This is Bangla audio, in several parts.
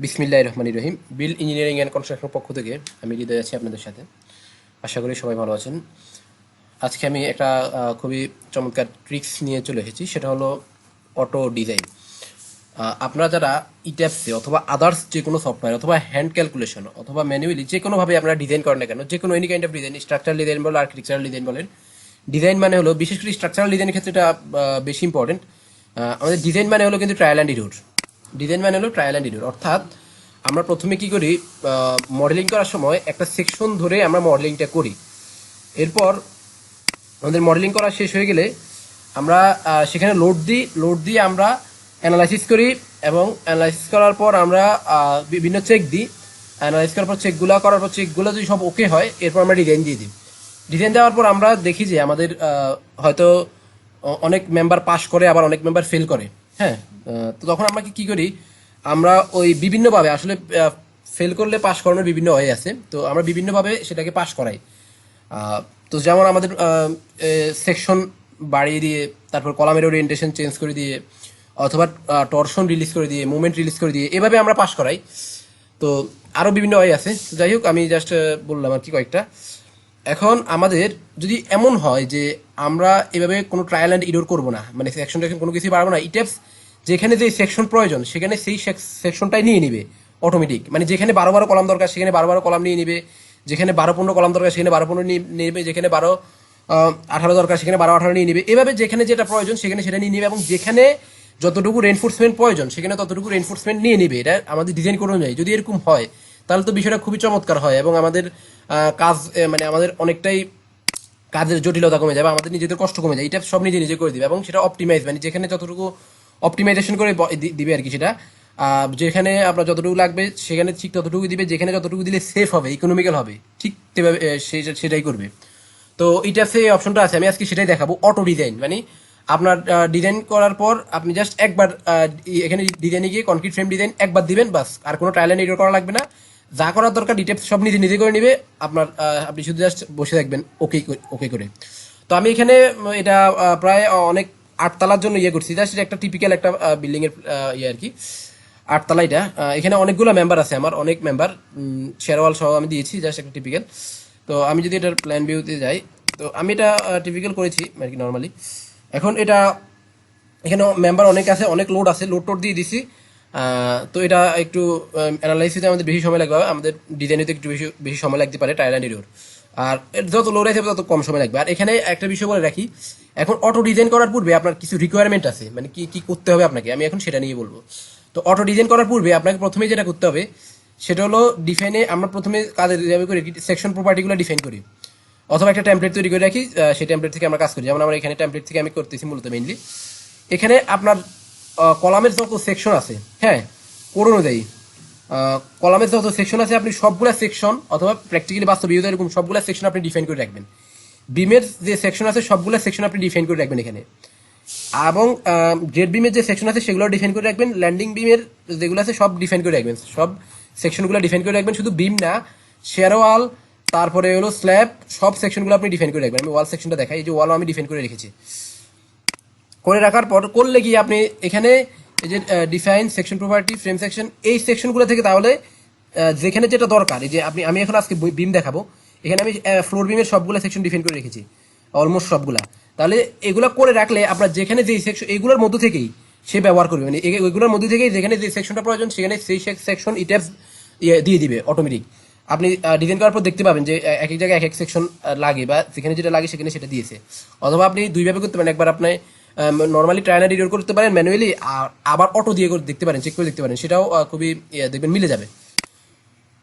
বিসমিল্লাহির রহমানির রহিম। বিল ইঞ্জিনিয়ারিং অ্যান্ড কনস্ট্রাকশন পক্ষ থেকে আমি হৃদয় আছি আপনাদের সাথে। আশা করি সবাই ভালো আছেন। আজকে আমি একটা খুবই চমৎকার ট্রিক্স নিয়ে চলে এসেছি, সেটা হলো অটো ডিজাইন। আপনারা যারা ইট্যাপসে অথবা আদার্স যে কোনো সফটওয়্যার অথবা হ্যান্ড ক্যালকুলেশন অথবা ম্যানুয়ালি যে কোনোভাবে আপনারা ডিজাইন করেন না কেন, যে কোনো any kind of design, structural design বলেন, আর্কিটেকচারাল ডিজাইন বলেন, ডিজাইন মানে হলো, বিশেষ করে স্ট্রাকচারাল ডিজাইনের ক্ষেত্রে এটা বেশি ইম্পর্টেন্ট। আমাদের ডিজাইন মানে হলো কিন্তু ট্রায়াল অ্যান্ড ইরর। ডিজাইন মানে হলো ট্রায়াল অ্যান্ড ইরর, অর্থাৎ আমরা প্রথমে কি করি, মডেলিং করার সময় একটা সেকশন ধরে আমরা মডেলিংটা করি। এরপর আমাদের মডেলিং করা শেষ হয়ে গেলে আমরা সেখানে লোড দিয়ে আমরা অ্যানালাইসিস করি, এবং অ্যানালাইসিস করার পর আমরা বিভিন্ন চেক দিই। অ্যানালাইসিস করার পর চেকগুলো যদি সব ওকে হয়, এরপর আমরা ডিজাইন দিয়ে দিই। ডিজাইন দেওয়ার পর আমরা দেখি যে আমাদের হয়তো অনেক মেম্বার পাস করে, আবার অনেক মেম্বার ফেল করে। হ্যাঁ, তো তখন আমরা কি করি, আমরা ওই বিভিন্নভাবে আসলে ফেল করলে পাস করানোর বিভিন্ন ওয়ে আছে, তো আমরা বিভিন্নভাবে সেটাকে পাস করাই। তো যেমন আমাদের সেকশন বাড়িয়ে দিয়ে, তারপর কলামের ওরিয়েন্টেশন চেঞ্জ করে দিয়ে, অথবা টরশন রিলিজ করে দিয়ে, মুভমেন্ট রিলিজ করে দিয়ে, এভাবে আমরা পাস করাই। তো আরও বিভিন্ন ওয়ে আছে, যাই হোক আমি জাস্ট বললাম আর কি কয়েকটা। এখন আমাদের যদি এমন হয় যে আমরা এভাবে কোনো ট্রায়াল অ্যান্ড ইরর করবো না, মানে সেকশন কোনো কিছুই পারবো না, ইটেপস যেখানে যে সেকশন প্রয়োজন সেখানে সেই সেকশনটাই নিয়ে নিবে অটোমেটিক। মানে যেখানে 12 কলাম দরকার সেখানে 12 কলাম নিয়ে নিবে, যেখানে 12-15 কলাম দরকার সেখানে 12-15 নিয়ে নেবে, যেখানে 12-18 দরকার সেখানে 12-18 নিয়ে নেবে। এভাবে যেখানে যেটা প্রয়োজন সেখানে সেটা নিয়ে নেবে, এবং যেখানে যতটুকু রেনফোর্সমেন্ট প্রয়োজন সেখানে ততটুকু রেনফোর্সমেন্ট নিয়ে নেবে। এটা আমাদের ডিজাইন করে অনুযায়ী যদি এরকম হয়, তাহলে তো বিষয়টা খুবই চমৎকার হয়, এবং আমাদের কাজ মানে আমাদের অনেকটাই কাজের জটিলতা কমে যাবে, আমাদের নিজেদের কষ্ট কমে যায়। এটা সব নিজে নিজে করে দিবে, এবং সেটা অপটিমাইজ, মানে যেখানে যতটুকু অপটিমাইজেশন করে দিবে আর কি, সেটা যেখানে আপনার যতটুকু লাগবে সেখানে ঠিক ততটুকু দিবে, যেখানে যতটুকু দিলে সেফ হবে, ইকোনমিক্যাল হবে, ঠিক সেটাই করবে। তো এটা সেই অপশনটা আছে, আমি আজকে সেটাই দেখাবো। অটো ডিজাইন মানে আপনার ডিজাইন করার পর আপনি জাস্ট একবার এখানে ডিজাইনে গিয়ে কনক্রিট ফ্রেম ডিজাইন একবার দিবেন, বাস। আর কোনো ট্রায়াল এন্ড এরর করা লাগবে না, যা করার দরকার ডিটেলস সব নিজে নিজে করে নিবে আপনার। আপনি শুধু জাস্ট বসে থাকবেন ওকে করে। তো আমি এখানে এটা প্রায় অনেক 8 তলার জন্য ইয়ে করছি, জাস্ট এটা একটা টিপিক্যাল একটা বিল্ডিং এর ইয়ে আর কি। 8 তলা এটা, এখানে অনেকগুলো মেম্বার আছে, আমার অনেক মেম্বার, শেয়ারওয়াল সহ আমি দিয়েছি, জাস্ট একটা টিপিক্যাল। তো আমি যদি এটার প্ল্যান ভিউতে যাই, তো আমি এটা টিপিক্যাল করেছি আর কি নর্মালি। এখন এটা এখানে মেম্বার অনেক আছে, অনেক লোড আছে, লোড দিয়ে দিছি। তো এটা একটু অ্যানালাইসিসে আমাদের বেশি সময় লাগবে, আমাদের ডিজাইনে একটু বেশি বেশি সময় লাগতে পারে ট্রায়াল অ্যান্ড এরর। আর যত লোড আছে তত কম সময় লাগবে। আর এখানে একটা বিষয় বলে রাখি, এখন অটো ডিজাইন করার পূর্বে আপনার কিছু রিকোয়ারমেন্ট আছে, মানে কি কি করতে হবে আপনাকে, আমি এখন সেটা নিয়ে বলবো। তো অটো ডিজাইন করার পূর্বে আপনাকে প্রথমে যেটা করতে হবে সেটা হলো ডিফাইনে, আমরা প্রথমে কাজের করি সেকশন প্রপার্টিগুলো ডিফাইন করি, অথবা একটা টেমপ্লেট তৈরি করে রাখি, সেই টেমপ্লেট থেকে আমরা কাজ করি। যেমন আমরা এখানে টেমপ্লেট থেকে আমি করতেছি মূলত মেইনলি। এখানে আপনার কলামের যত সেকশন আছে, হ্যাঁ, কোড অনুযায়ী কলামের যত সেকশন আছে আপনি সবগুলা সেকশন, অথবা প্র্যাকটিক্যালি বাস্তবে এরকম সবগুলা সেকশন আপনি ডিফাইন করে রাখবেন। বিমের যে সেকশন আছে সবগুলা সেকশন আপনি ডিফাইন করে রাখবেন এখানে, এবং গ্রেড বিমের যে সেকশন আছে সেগুলো ডিফাইন করে রাখবেন। ল্যান্ডিং বিমের যেগুলো আছে সব ডিফাইন করে রাখবেন, সব সেকশনগুলো ডিফাইন করে রাখবেন। শুধু বিম না, শেয়ার ওয়াল, তারপরে হলো স্ল্যাব, সব সেকশনগুলো আপনি ডিফাইন করে রাখবেন। আমি ওয়াল সেকশনটা দেখাই, এই যে ওয়ালও আমি ডিফাইন করে রেখেছি। করে রাখার পর করলে কি আপনি এখানে এই যে define section property frame section, এই সেকশনগুলো থেকে তাহলে যেখানে যেটা দরকার, এই যে আমি এখন আজকে বিম দেখাবো, এখানে আমি ফ্লোর বিমের সবগুলো সেকশন ডিফাইন করে রেখেছি, অলমোস্ট সবগুলা। তাহলে এগুলো করে রাখলে আপনার যেখানে যেই সেকশন, এগুলোর মধ্য থেকেই সে ব্যবহার করবে, মানে ওইগুলোর মধ্যে থেকেই যেখানে যে সেকশনটা প্রয়োজন সেখানে সেই সেকশন ইট্যাবস দিয়ে দিবে অটোমেটিক। আপনি ডিজাইন করার পর দেখতে পাবেন যে এক এক জায়গায় এক এক সেকশন লাগে, বা যেখানে যেটা লাগে সেখানে সেটা দিয়েছে। অথবা আপনি দুইভাবে করতে পারেন, একবার আপনি নর্মালি ট্রায়াল এন্ড এরর করতে পারেন ম্যানুয়ালি, আর আবার অটো দিয়ে করে দেখতে পারেন, চেক করে দেখতে পারেন, সেটাও খুবই দেখবেন মিলে যাবে।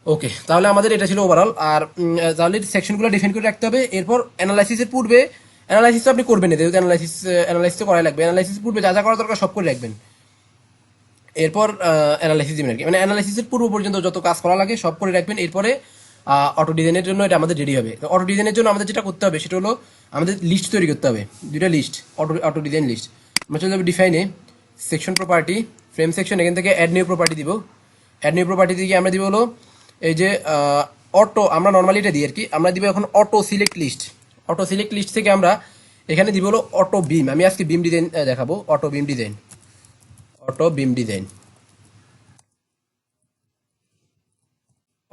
ওকে, তাহলে আমাদের এটা ছিল ওভারঅল। আর তাহলে সেকশনগুলো ডিফাইন করে রাখতে হবে। এরপর অ্যানালাইসিসের পূর্বে, অ্যানালাইসিস আপনি করবেন না, যেহেতু অ্যানালাইসিস তো করাই লাগবে, অ্যানালাইসিসের পূর্বে যা যা করা দরকার সব করে রাখবেন। এরপর অ্যানালাইসিস দিবেন আর কি, মানে অ্যানালাইসিসের পূর্ব পর্যন্ত যত কাজ করা লাগে সব করে রাখবেন। এরপরে অটো ডিজাইনের জন্য এটা আমাদের রেডি হবে। তো অটো ডিজাইনের জন্য আমাদের যেটা করতে হবে সেটা হলো আমাদের লিস্ট তৈরি করতে হবে, দুইটা লিস্ট, অটো ডিজাইন লিস্ট। আমরা চলে যাবো ডিফাইনে, সেকশন প্রপার্টি, ফ্রেম সেকশন, এখান থেকে অ্যাড নিউ প্রপার্টি দিব। অ্যাড নিউ প্রপার্টি থেকে আমরা দিব হলো এই যে অটো, আমরা নর্মালি এটা দিই আর কি, আমরা দিব এখন auto select list. Auto select list থেকে আমরা এখানে দিব হলো অটো বিম। আমি আজকে বিম ডিজাইন দেখাবো, auto beam design, auto beam design.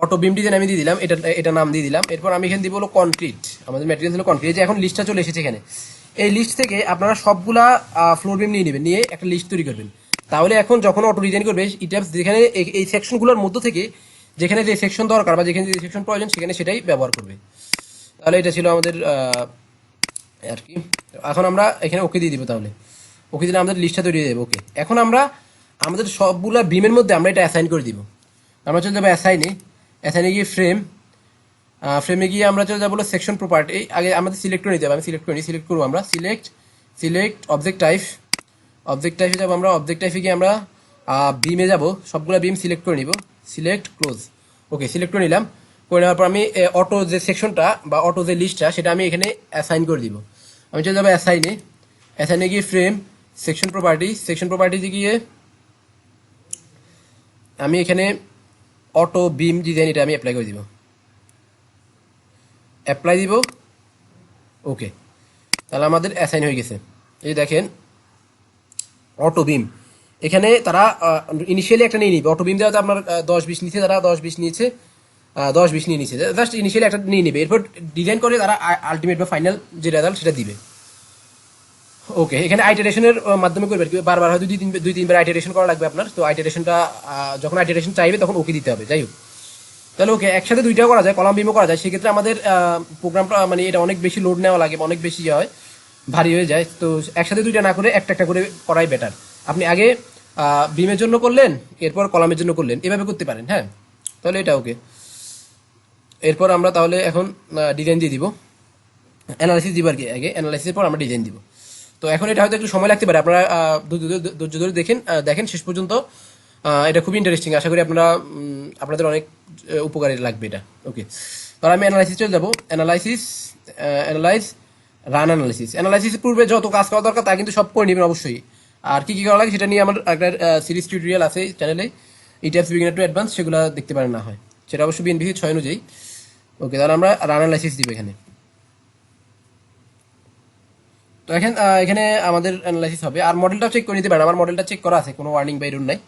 Auto beam design আমি দিয়ে দিলাম, এটা নাম দিয়ে দিলাম। এরপর আমি এখানে দিব হলো কনক্রিট, আমাদের ম্যাটেরিয়াল হলো কনক্রিট। যে এখন লিস্টটা চলে এসেছে এখানে, এই লিস্ট থেকে আপনারা সবগুলা ফ্লোর বিম নিয়ে নেবেন, নিয়ে একটা লিস্ট তৈরি করবেন। তাহলে এখন যখন অটো ডিজাইন করবে ইটাবস যেখানে এই সেকশনগুলোর মধ্য থেকে যেখানে যে সেকশন দরকার বা যেখানে যে সেকশন প্রয়োজন সেখানে সেটাই ব্যবহার করবে। তাহলে এটা ছিল আমাদের আর কি। এখন আমরা এখানে ওকে দিয়ে দিব, তাহলে ওকে দিলে আমাদের লিস্টটা তৈরি হয়ে যাবে। ওকে, এখন আমরা আমাদের সবগুলা বিমের মধ্যে আমরা এটা অ্যাসাইন করে দিব। আমরা চলে যাবো অ্যাসাইনে গিয়ে ফ্রেমে গিয়ে আমরা চলে যাবো সেকশন প্রপার্টি। আগে আমাদের সিলেক্ট করে নিতে হবে, আমি সিলেক্ট করে নিই, সিলেক্ট করবো আমরা সিলেক্ট অবজেক্ট টাইপে যাবো আমরা। অবজেক্ট টাইপে গিয়ে আমরা বিমে যাব, সবগুলো বিম সিলেক্ট করে নিব, সিলেক্ট ক্লোজ। ওকে, সিলেক্ট করে নিলাম। করে নেওয়ার পর আমি অটো যে সেকশনটা বা অটো যে লিস্টটা সেটা আমি এখানে অ্যাসাইন করে দিব। আমি চলে যাবো অ্যাসাইনে গিয়ে সেকশন প্রপার্টিতে গিয়ে আমি এখানে অটো বিম ডিজাইন এটা আমি অ্যাপ্লাই করে দিব, ওকে। তাহলে আমাদের অ্যাসাইন হয়ে গেছে। এই দেখেন অটো বিম, এখানে তারা ইনিশিয়ালি একটা নিয়ে নিবে। অটো বিম দেওয়া আপনার 10-20 নিচ্ছে, তারা 10-20 নিয়েছে, 10-20 নিয়ে নিচ্ছে, জাস্ট ইনিশিয়ালি একটা নিয়ে নিবে। এরপর ডিজাইন করে তারা আলটিমেট বা ফাইনাল যে রেজাল্ট সেটা দিবে। ওকে, এখানে আইটারেশনের মাধ্যমে করবে, বারবার হয়তো দুই তিনবার আইটারেশন করা লাগবে আপনার। তো আইটারেশনটা যখন আইটারেশন চাইবে তখন ওকে দিতে হবে। যাই হোক, তাহলে ওকে একসাথে দুইটাও করা যায়, কলাম বিমও করা যায়। সেক্ষেত্রে আমাদের প্রোগ্রামটা মানে এটা অনেক বেশি লোড নেওয়া লাগে, অনেক বেশি হয়, ভারী হয়ে যায়। তো একসাথে দুইটা না করে একটা করে করাই বেটার। আপনি আগে বিমের জন্য করলেন, এরপর কলামের জন্য করলেন, এভাবে করতে পারেন। হ্যাঁ, তাহলে এটা ওকে। এরপর আমরা তাহলে এখন ডিজাইন দিয়ে দিব, অ্যানালাইসিস দিব আর কি। আগে অ্যানালাইসিসের পর আমরা ডিজাইন দিব। তো এখন এটা হয়তো একটু সময় লাগতে পারে, আপনারা ধৈর্য ধরে দেখেন শেষ পর্যন্ত। এটা খুবই ইন্টারেস্টিং, আশা করি আপনাদের অনেক উপকারে লাগবে এটা। ওকে, তাহলে আমি অ্যানালাইসিস চলে যাবো। অ্যানালাইসিসের পূর্বে যত কাজ করা দরকার তা কিন্তু সব করে নেবেন অবশ্যই। আর কি করা লাগে সেটা নিয়ে আমার একটা সিরিজ টিউটোরিয়াল আছে চ্যানেলে, ইটাবস বিগিনার টু অ্যাডভান্স, সেগুলো দেখতে পারেন না হয়, সেটা অবশ্যই বিএনপিসি 6 অনুযায়ী। ওকে, তাহলে আমরা রান অ্যানালাইসিস দিব এখানে। তো এখানে আমাদের অ্যানালাইসিস হবে। আর মডেলটা চেক করে নিতে পারেন, আমার মডেলটা চেক করা আছে, কোনো ওয়ার্নিং বা এরর নাই।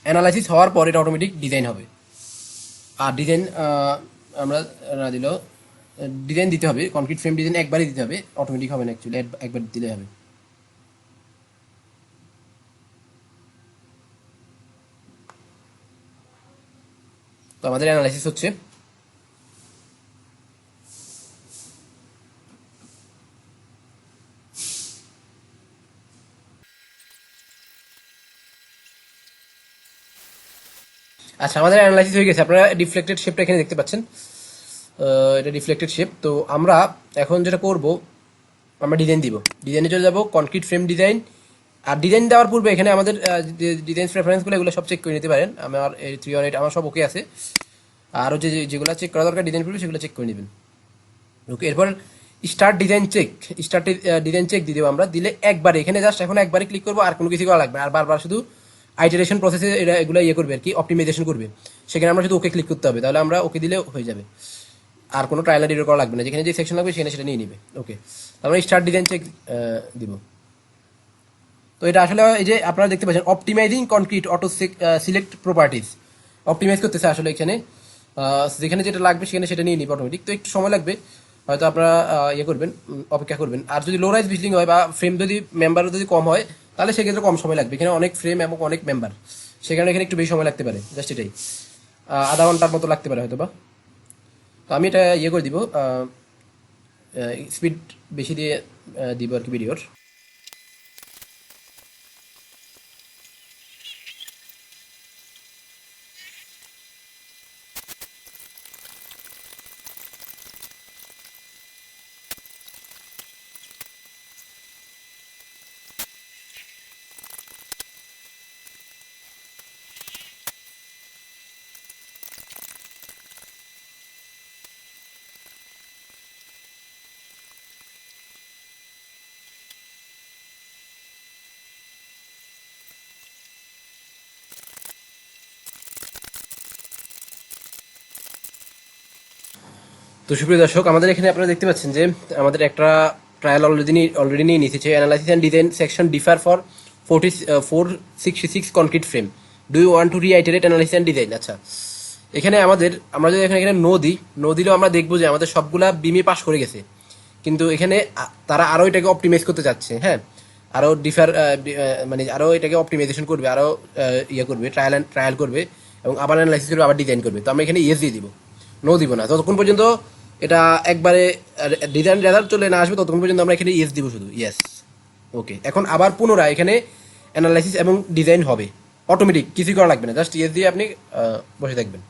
অ্যানালাইসিস হওয়ার পর এটা অটোমেটিক ডিজাইন হবে। আর ডিজাইন আমরা না দিলেও ডিজাইন দিতে হবে, কনক্রিট ফ্রেম ডিজাইন একবারই দিতে হবে, অটোমেটিক হবে না অ্যাকচুয়ালি, একবার দিলে হবে। তো আমাদের অ্যানালাইসিস হচ্ছে। আচ্ছা, আমাদের অ্যানালাইসিস হয়ে গেছে। আপনারা ডিফ্লেক্টেড শেপটা এখানে দেখতে পাচ্ছেন, এটা ডিফ্লেক্টেড শেপ। তো আমরা এখন যেটা করব, আমরা ডিজাইন দিব, ডিজাইনে চলে যাব, কনক্রিট ফ্রেম ডিজাইন। আর ডিজাইন দেওয়ার পূর্বে এখানে আমাদের যে ডিজাইন প্রেফারেন্সগুলো এগুলো সব চেক করে নিতে পারেন। আমার এই 318 আমার সব ওকে আছে। আরও যেগুলো চেক করা দরকার ডিজাইন পূর্বে সেগুলো চেক করে নেবেন। ওকে, এরপর ডিজাইন চেক দিয়ে দেবো আমরা। দিলে একবার এখানে জাস্ট এখন একবারে ক্লিক করবো, আর কোনো কিছু করা লাগবে না। আর বারবার শুধু আইটারেশন প্রসেসে এগুলো করবে আর কি, অপটিমাইজেশন করবে। সেখানে আমরা শুধু ওকে ক্লিক করতে হবে, তাহলে আমরা ওকে দিলে হয়ে যাবে। আর কোনো ট্রায়াল এডিট করা লাগবে না, যেখানে যে সেকশন লাগবে সেখানে সেটা নিয়ে নিবে। ওকে, তারপরে ডিজাইন চেক দিব। তো এটা আসলে এই যে আপনারা দেখতে পাচ্ছেন optimising concrete auto select properties, optimise করতেছে আসলে এখানে। যেখানে যেটা লাগবে সেখানে সেটা নিয়ে নিবে অটোমেটিক। তো একটু সময় লাগবে, হয়তো আপনারা করবেন, অপেক্ষা করবেন। আর যদি লো রাইজ বিল্ডিং হয় বা ফ্রেম যদি মেম্বার যদি কম হয় তাহলে সেক্ষেত্রে কম সময় লাগবে। এখানে অনেক ফ্রেম এবং অনেক মেম্বার, সেখানে এখানে একটু বেশি সময় লাগতে পারে, জাস্ট এটাই আধা ঘন্টার মতো লাগতে পারে হয়তো বা। তো আমি এটা করে দিব, স্পিড বেশি দিয়ে দিব আর কি ভিডিওর। তো সুপ্রিয় দর্শক, আমাদের এখানে আপনারা দেখতে পাচ্ছেন যে আমাদের একটা ট্রায়াল অলরেডি নিয়ে নিয়েছে। Analysis and design section differ for 466 concrete frame, do you want to reiterate analysis and design. আচ্ছা, এখানে আমরা যদি এখানে নো দিলেও আমরা দেখবো যে আমাদের সবগুলা বিমে পাস করে গেছে, কিন্তু এখানে তারা আরও এটাকে অপটিমাইজ করতে চাচ্ছে। হ্যাঁ, আরও মানে আরও এটাকে অপটিমাইজেশন করবে, আরও ইয়ে করবে, ট্রায়াল করবে এবং আবার অ্যানালাইসিস করবে, আবার ডিজাইন করবে। তো আমরা এখানে ইয়েস দিয়ে দিব, নো দিব না। যতক্ষণ পর্যন্ত এটা একবারে ডিজাইন রেজাল্ট চলে না আসবে ততক্ষণ পর্যন্ত আমরা এখানে ইয়েস দিব, শুধু ইয়েস। ওকে, এখন আবার পুনরায় এখানে অ্যানালাইসিস এবং ডিজাইন হবে অটোমেটিক, কিছুই করা লাগবে না, জাস্ট ইয়েস দিয়ে আপনি বসে থাকবেন।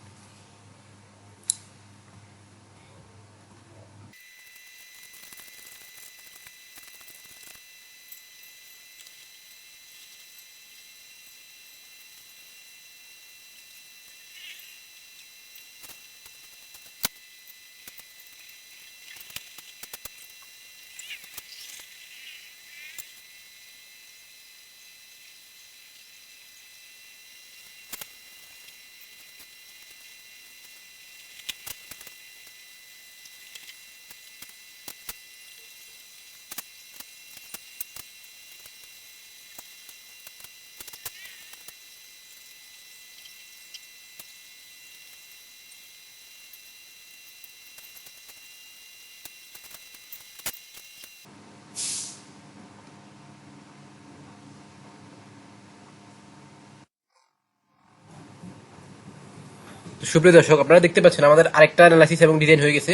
সুপ্রিয় দর্শক, আপনারা দেখতে পাচ্ছেন আমাদের আরেকটা অ্যানালাইসিস এবং ডিজাইন হয়ে গেছে।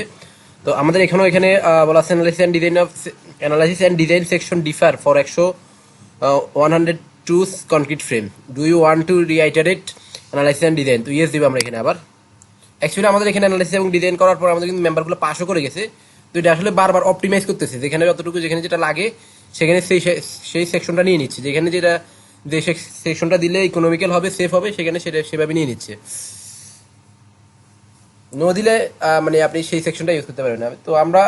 তো আমাদের এখানে বলা আছে analysis and design section differ for 102 concrete frame, do you want to reiterate analysis and design. তো ইয়েস দিব আমরা এখানে আবার। অ্যাকচুয়ালি আমাদের এখানে অ্যানালাইসিস এবং ডিজাইন করার পর আমাদের কিন্তু মেম্বারগুলো পাসও করে গেছে। তো এটা আসলে বারবার অপটিমাইজ করতেছে, যেখানে যেটা লাগে সেখানে সেই সেকশনটা নিয়ে নিচ্ছে, যেখানে যে সেকশনটা দিলে ইকোনমিক্যাল হবে, সেফ হবে, সেখানে সেটা সেভাবে নিয়ে নিচ্ছে। নো দিলে মানে আপনি সেই সেকশনটা ইউজ করতে পারবেন না। তো আমরা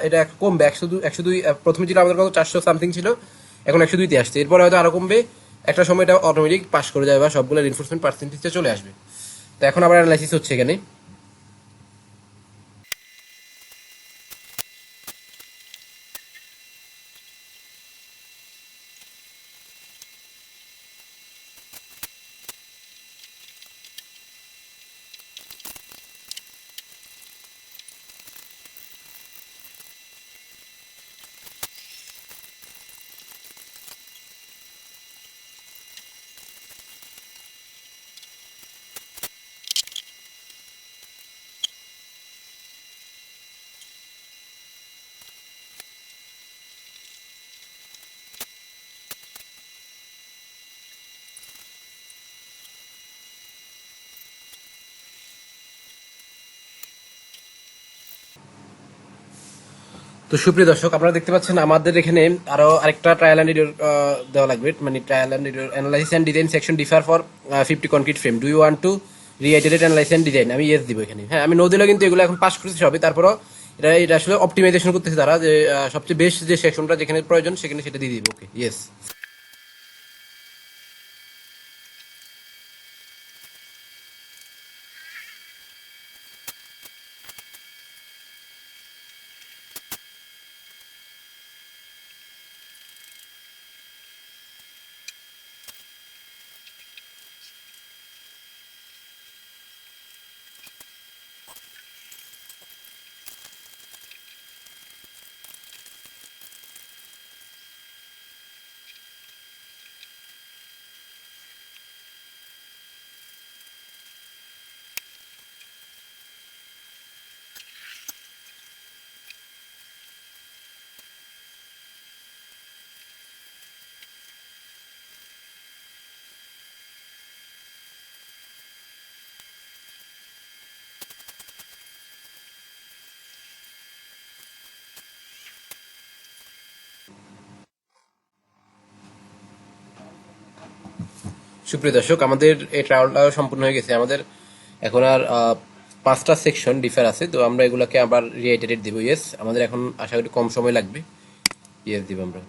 এটা কমবে 102। প্রথমে ছিল আমাদের কত 400 সামথিং ছিল, এখন 102-তে আসছে। এরপরে হয়তো আরো কমবে, একটা সময় এটা অটোমেটিক পাস করে যাবে বা সবগুলো রিনফোর্সমেন্ট পার্সেন্টেজে চলে আসবে। তো এখন আবার অ্যানালাইসিস হচ্ছে এখানে। তো সুপ্রিয় দর্শক, আপনারা দেখতে পাচ্ছেন আমাদের এখানে আরো আরেকটা ট্রায়াল অ্যান্ড এরর দেওয়া লাগবে, মানে trial and error analysis and design section differ for 50 concrete frame, do you want to reiterate analysis and design. আমি ইয়েস দিব এখানে। হ্যাঁ, আমি নো দিলেও কিন্তু এগুলো এখন পাস করতেছি সবই, তারপরও এটা আসলে অপটিমাইজেশন করতেছে তারা, যে সবচেয়ে বেস্ট যে সেকশনটা যেখানে প্রয়োজন সেখানে সেটা দিয়ে দিব। ওকে, ইয়েস। সুপ্রিয় দর্শক, আমাদের এই ট্রায়ালটা সম্পূর্ণ হয়ে গেছে। আমাদের এখন আর 5টা সেকশন ডিফার আছে, তো আমরা এগুলাকে আবার রিআইটারেট দিব। ইয়েস, আমাদের এখন আশা করি কম সময় লাগবে। ইয়েস দিব আমরা।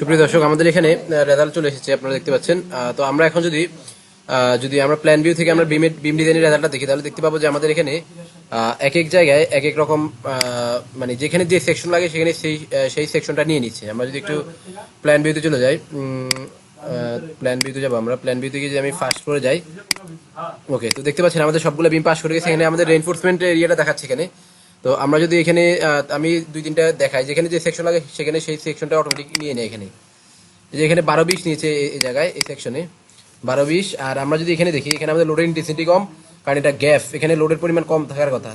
সুপ্রিয় দর্শক, আমাদের এখানে রেজাল্ট চলে এসেছে, আপনারা দেখতে পাচ্ছেন। তো আমরা এখন যদি আমরা প্ল্যান ভিউ থেকে আমরা বিম ডিজাইনের রেজাল্টটা দেখি, তাহলে দেখতে পাবো যে আমাদের এখানে এক এক জায়গায় এক এক রকম মানে যেখানে যে সেকশন লাগে সেখানে সেই সেকশনটা নিয়ে নিচ্ছে। আমরা যদি একটু প্ল্যান ভিউতে চলে যাই, প্ল্যান ভিউতে যাবো। আমরা প্ল্যান ভিউ থেকে যদি আমি ফার্স্ট ফ্লোরে যাই, ওকে, তো দেখতে পাচ্ছেন আমাদের সবগুলো বিম পাস করে গেছে। এখানে আমাদের রেইনফোর্সমেন্ট এরিয়াটা দেখাচ্ছে এখানে। তো আমরা যদি এখানে আমি 2-3টা দেখাই, যেখানে যে সেকশন লাগে সেখানে সেই সেকশনটা অটোমেটিক নিয়ে নেয় এখানে। যে এখানে 12-20 নিয়েছে এই জায়গায়, এই সেকশনে 12-20। আর আমরা যদি এখানে দেখি, এখানে আমাদের লোডের ইন্টেন্সিটি কম, কারণ এটা গ্যাপ, এখানে লোডের পরিমাণ কম থাকার কথা,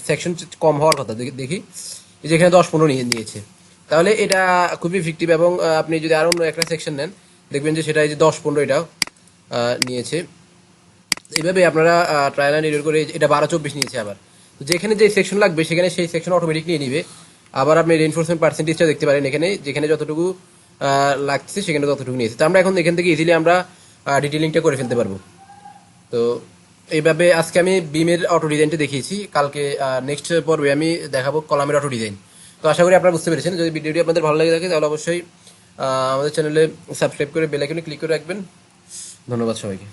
সেকশন কম হওয়ার কথা। দেখি এই যে এখানে 10-15 নিয়েছে, তাহলে এটা খুবই ইফেক্টিভ। এবং আপনি যদি আরো অন্য একটা সেকশন নেন, দেখবেন যে সেটা এই যে 10-15 এটাও নিয়েছে। এইভাবে আপনারা ট্রায়াল অ্যান্ড এরর করে এটা 12-24 নিয়েছে। আবার যেখানে যে সেকশন লাগবে সেখানে সেই সেকশন অটোমেটিক নিয়ে নিবে। আবার আপনি রেইনফোর্সমেন্ট পার্সেন্টেজটা দেখতে পারেন এখানে, যেখানে যতটুকু লাগছে সেখানে ততটুকু নিয়েছে। তো আমরা এখন এখান থেকে ইজিলি আমরা ডিটেলিংটা করে ফেলতে পারবো। তো এইভাবে আজকে আমি বিমের অটো ডিজাইনটা দেখিয়েছি। কালকে নেক্সট পর্বে আমি দেখাবো কলামের অটো ডিজাইন। তো আশা করি আপনারা বুঝতে পেরেছেন। যদি ভিডিওটি আপনাদের ভালো লাগে থাকে তাহলে অবশ্যই আমাদের চ্যানেলে সাবস্ক্রাইব করে বেল আইকনে ক্লিক করে রাখবেন। ধন্যবাদ সবাইকে।